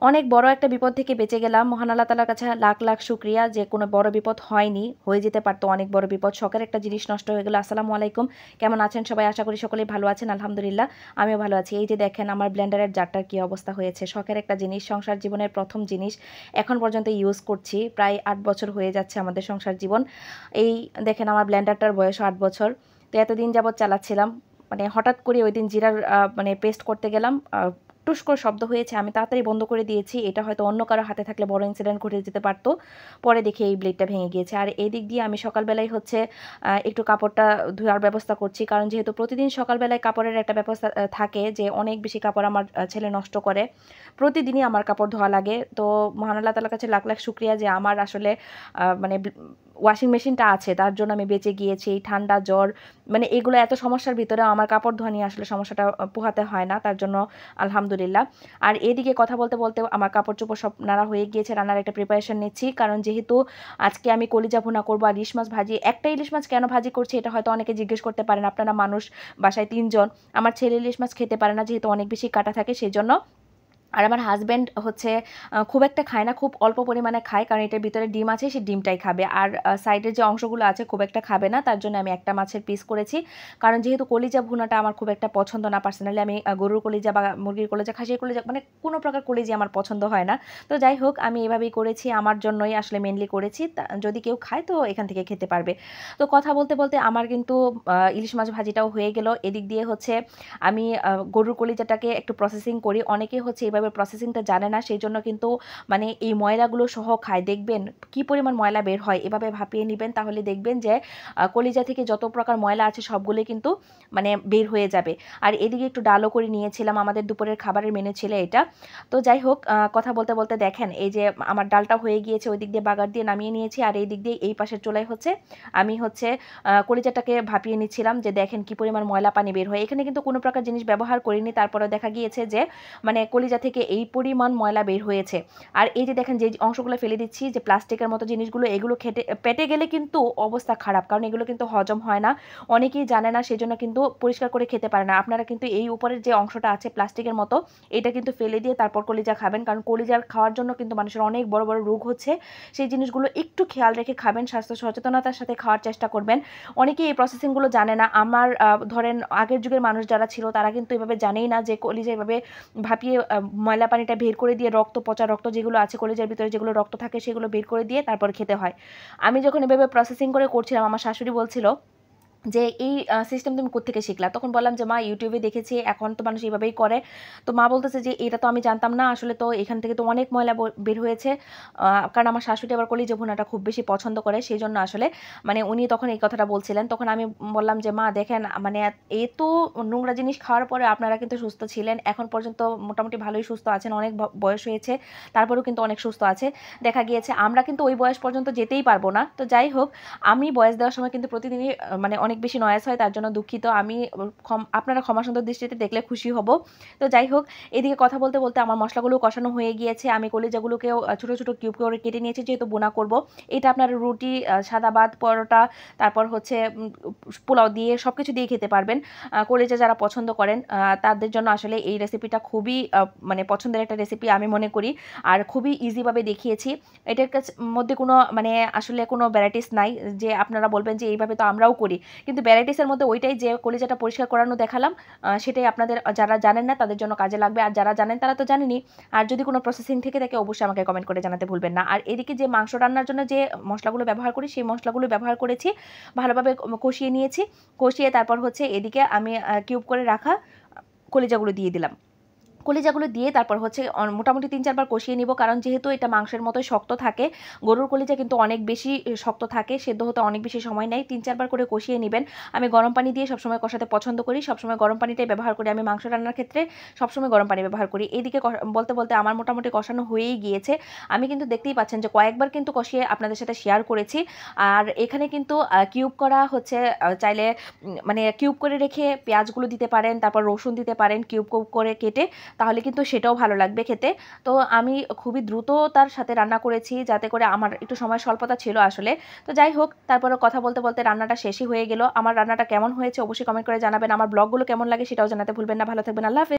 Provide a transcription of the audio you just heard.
অনেক বড় একটা বিপদ থেকে বেঁচে গেলাম। মহান আল্লাহ তাআলার কাছে লাখ, লাখ শুকরিয়া যে কোনো বড় বিপদ হয়নি। হয়ে যেতে পারত অনেক বড় বিপদ। শখের একটা জিনিস নষ্ট হয়ে গেল। আসসালামু আলাইকুম। কেমন আছেন সবাই? আশা করি সকলেই ভালো আছেন। আলহামদুলিল্লাহ আমিও ভালো আছি। এই যে দেখেন আমার ব্লেন্ডারের জারটার কি অবস্থা হয়েছে। শখের একটা জিনিস, সংসার জীবনের ১ম জিনিস। এখন পর্যন্ত ইউজ করছি। প্রায় ৮ বছর হয়ে যাচ্ছে আমাদের সংসার জীবন। এই দেখেন আমার ব্লেন্ডারটার বয়সও ৮ বছর। তো এতদিন যাবৎ চালাচ্ছিলাম। মানে হঠাৎ করে ওইদিন জিরার মানে পেস্ট করতে গেলাম। টুস করে শব্দ হয়েছে। আমি তাড়াতাড়ি বন্ধ করে দিয়েছি। এটা হয়তো অন্য কারো হাতে থাকলে বড় ইনসিডেন্ট ঘটে যেতে পারত। পরে দেখি এই ব্লেডটা ভেঙে গিয়েছে। আর এদিক দিয়ে আমি সকালবেলায় হচ্ছে একটু কাপড়টা ধোয়ার ব্যবস্থা করছি। কারণ যেহেতু প্রতিদিন সকালবেলায় কাপড়ের একটা ব্যবস্থা থাকে যে অনেক বেশি কাপড় আমার ছেলে নষ্ট করে। প্রতিদিনই আমার কাপড় ধোয়া লাগে। তো মহান আল্লাহ তাআলার কাছে লাখ, লাখ শুকরিয়া যে আমার আসলে মানে ওয়াশিং মেশিনটা আছে। তার জন্য আমি বেঁচে গিয়েছি। এই ঠান্ডা, জ্বর মানে এগুলো এত সমস্যার ভিতরে আমার কাপড় ধোয়া নিয়ে আসলে সমস্যাটা পোহাতে হয় না। তার জন্য আলহামদুলিল্লাহ। আর এদিকে কথা বলতে, বলতে আমার কাপড়-চোপড় সব নাড়া হয়ে গিয়েছে। রান্নার একটা প্রিপারেশন নিচ্ছি। কারণ যেহেতু আজকে আমি কলিজা ভুনা করব আর ইলিশ মাছ ভাজি। একটা ইলিশ মাছ কেন ভাজি করছি এটা হয়তো অনেকে জিজ্ঞেস করতে পারেন। আপনারা মানুষ বাসায় ৩ জন। আমার ছেলে ইলিশ মাছ খেতে পারে না যেহেতু অনেক বেশি কাঁটা থাকে সেজন্য। আর আমার হাসব্যান্ড হচ্ছে খুব একটা খায় না, খুব অল্প পরিমাণে খায়। কারণ এটার ভিতরে ডিম আছে, সে ডিমটাই খাবে। আর সাইডের যে অংশগুলো আছে খুব একটা খাবে না। তার জন্য আমি একটা মাছের পিস করেছি। কারণ যেহেতু কলিজা ভুনাটা আমার খুব একটা পছন্দ না পার্সোনালি। আমি গরুর কলিজা বা মুরগির কলিজা, খাসির কলিজা মানে কোনো প্রকার কলিজাই আমার পছন্দ হয় না। তো যাই হোক আমি এভাবেই করেছি। আমার জন্যই আসলে মেইনলি করেছি। যদি কেউ খায় তো এখান থেকে খেতে পারবে। তো কথা বলতে, বলতে আমার কিন্তু ইলিশ মাছ ভাজিটাও হয়ে গেল। এদিক দিয়ে হচ্ছে আমি গরুর কলিজাটাকে একটু প্রসেসিং করি। অনেকে হচ্ছে এভাবে প্রসেসিংটা জানে না। সেইজন্য কিন্তু মানে এই ময়লাগুলো সহ খায়। দেখবেন কি পরিমাণ ময়লা বের হয়। এভাবে ভাপিয়ে নিবেন তাহলে দেখবেন যে কলিজা থেকে যত প্রকার ময়লা আছে সবগুলোই কিন্তু মানে বের হয়ে যাবে। আর এদিকে একটু ডালও করে নিয়েছিলাম। আমাদের দুপুরের খাবারের মেনু ছিল এটা। তো যাই হোক কথা বলতে, বলতে দেখেন এই যে আমার ডালটা হয়ে গিয়েছে। ওই দিক দিয়ে বাগার দিয়ে নামিয়ে নিয়েছি। আর এই দিক দিয়ে এই পাশের চুলায় হচ্ছে আমি হচ্ছে কলিজাটাকে ভাপিয়ে নিচ্ছিলাম যে দেখেন কি পরিমাণ ময়লা পানি বের হয়। এখানে কিন্তু কোনো প্রকার জিনিস ব্যবহার করিনি। তারপরেও দেখা গিয়েছে যে মানে কলিজা থেকে এই পরিমাণ ময়লা বের হয়েছে। আর এই যে দেখেন যে অংশগুলো ফেলে দিচ্ছি যে প্লাস্টিকের মতো জিনিসগুলো এগুলো পেটে গেলে কিন্তু অবস্থা খারাপ। কারণ এগুলো কিন্তু হজম হয় না। অনেকেই জানে না সেজন্য কিন্তু পরিষ্কার করে খেতে পারে না। আপনারা কিন্তু এই উপরের যে অংশটা আছে প্লাস্টিকের মতো এটা কিন্তু ফেলে দিয়ে তারপর কলিজা খাবেন। কারণ কলিজার খাওয়ার জন্য কিন্তু মানুষের অনেক বড়, বড় রোগ হচ্ছে। সেই জিনিসগুলো একটু খেয়াল রেখে খাবেন। স্বাস্থ্য সচেতনতার সাথে খাওয়ার চেষ্টা করবেন। অনেকেই এই প্রসেসিংগুলো জানে না। আমার ধরেন আগের যুগের মানুষ যারা ছিল তারা কিন্তু এভাবে জানেই না যে কলিজা এভাবে ভাপিয়ে ময়লা পানিটা বের করে দিয়ে রক্ত, পচা রক্ত যেগুলো আছে কলিজার ভিতরে যেগুলো রক্ত থাকে সেগুলো বের করে দিয়ে তারপর খেতে হয়। আমি যখন এভাবে প্রসেসিং করে করছিলাম আমার শাশুড়ি বলছিল যে এই সিস্টেম তুমি কোত্থেকে শিখলা? তখন বললাম যে, "মা YouTube এ দেখেছি, এখন তো মানুষ এভাবেই করে।" তো মা বলতেছে যে, "এটা তো আমি জানতাম না। আসলে তো এখান থেকে তো অনেক ময়লা বের হয়েছে।" কারণ আমার শাশুড়ি আবার কলিজা ভুনাটা খুব বেশি পছন্দ করে। সেজন্য আসলে মানে উনি তখন এই কথাটা বলছিলেন। তখন আমি বললাম যে, "মা দেখেন মানে এত নোংরা জিনিস খাওয়ার পরে আপনারা কিন্তু সুস্থ ছিলেন। এখন পর্যন্ত মোটামুটি ভালোই সুস্থ আছেন। অনেক বয়স হয়েছে। তারপরেও কিন্তু অনেক সুস্থ আছে। দেখা গিয়েছে আমরা কিন্তু ওই বয়স পর্যন্ত যেতেই পারব না। তো যাই হোক আমি বয়স দেওয়ার সময় কিন্তু প্রতিদিনই মানে অনেক বেশি নয়েজ হয় তার জন্য দুঃখিত। আমি আপনারা ক্ষমাসুন্দর দৃষ্টিতে দেখলে খুশি হব। তো যাই হোক এদিকে কথা বলতে, বলতে আমার মসলাগুলো কষানো হয়ে গিয়েছে। আমি কলিজাগুলোকেও ছোট, ছোট কিউব করে কেটে নিয়েছি যেহেতু বোনা করব। এটা আপনার রুটি, সাদা ভাত, পরোটা তারপর হচ্ছে পোলাও দিয়ে সবকিছু দিয়ে খেতে পারবেন। কলিজা যারা পছন্দ করেন তাদের জন্য আসলে এই রেসিপিটা খুবই মানে পছন্দের একটা রেসিপি আমি মনে করি। আর খুবই ইজিভাবে দেখিয়েছি। এটার মধ্যে কোনো মানে আসলে কোনো ভ্যারাইটিস নাই যে আপনারা বলবেন যে এইভাবে তো আমরাও করি। কিন্তু ভ্যারাইটিসের মধ্যে ওইটাই যে কলিজাটা পরিষ্কার করানো দেখালাম সেটাই আপনাদের যারা জানেন না তাদের জন্য কাজে লাগবে। আর যারা জানেন তারা তো জানেনই। আর যদি কোনো প্রসেসিং থেকে থাকে অবশ্যই আমাকে কমেন্ট করে জানাতে ভুলবেন না। আর এদিকে যে মাংস রান্নার জন্য যে মসলাগুলো ব্যবহার করি সেই মসলাগুলো ব্যবহার করেছি। ভালোভাবে কষিয়ে নিয়েছি। কষিয়ে তারপর হচ্ছে এদিকে আমি কিউব করে রাখা কলিজাগুলো দিয়ে দিলাম। কলিজাগুলো দিয়ে তারপর হচ্ছে মোটামুটি ৩-৪ বার কষিয়ে নিব। কারণ যেহেতু এটা মাংসের মতোই শক্ত থাকে, গরুর কলিজা কিন্তু অনেক বেশি শক্ত থাকে, সেদ্ধ হতে অনেক বেশি সময় নেয়। ৩-৪ বার করে কষিয়ে নিবেন। আমি গরম পানি দিয়ে সবসময় কষাতে পছন্দ করি। সবসময় গরম পানিটাই ব্যবহার করি। আমি মাংস রান্নার ক্ষেত্রে সবসময় গরম পানি ব্যবহার করি। এইদিকে বলতে, বলতে আমার মোটামুটি কষানো হয়েই গিয়েছে। আমি কিন্তু দেখতেই পাচ্ছেন যে কয়েকবার কিন্তু কষিয়ে আপনাদের সাথে শেয়ার করেছি। আর এখানে কিন্তু কিউব করা হচ্ছে চাইলে মানে কিউব করে রেখে পেঁয়াজগুলো দিতে পারেন, তারপর রসুন দিতে পারেন কিউব, কিউব করে কেটে। তাহলে কিন্তু সেটাও ভালো লাগবে খেতে। তো আমি খুবই দ্রুততার সাথে রান্না করেছি যাতে করে আমার একটু সময় স্বল্পতা ছিল আসলে। তো যাই হোক তারপরে কথা বলতে, বলতে রান্নাটা শেষই হয়ে গেল। আমার রান্নাটা কেমন হয়েছে অবশ্যই কমেন্ট করে জানাবেন। আমার ব্লগগুলো কেমন লাগে সেটাও জানাতে ভুলবেন না। ভালো থাকবেন। আল্লাহ হাফেজ।